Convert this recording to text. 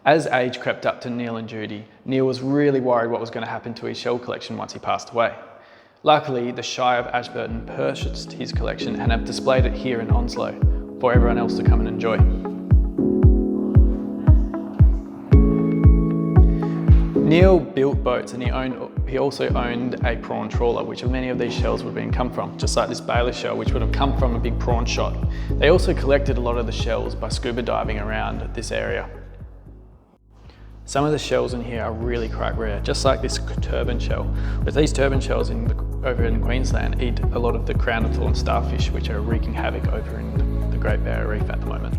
As age crept up to Neil and Judy, Neil was really worried what was going to happen to his shell collection once he passed away. Luckily, the Shire of Ashburton purchased his collection and have displayed it here in Onslow for everyone else to come and enjoy. Neil built boats and he also owned a prawn trawler, which many of these shells would have come from, just like this Baler shell, which would have come from a big prawn shot. They also collected a lot of the shells by scuba diving around this area. Some of the shells in here are really quite rare, just like this turban shell. But these turban shells over in Queensland eat a lot of the crown of thorn starfish, which are wreaking havoc over in the Great Barrier Reef at the moment.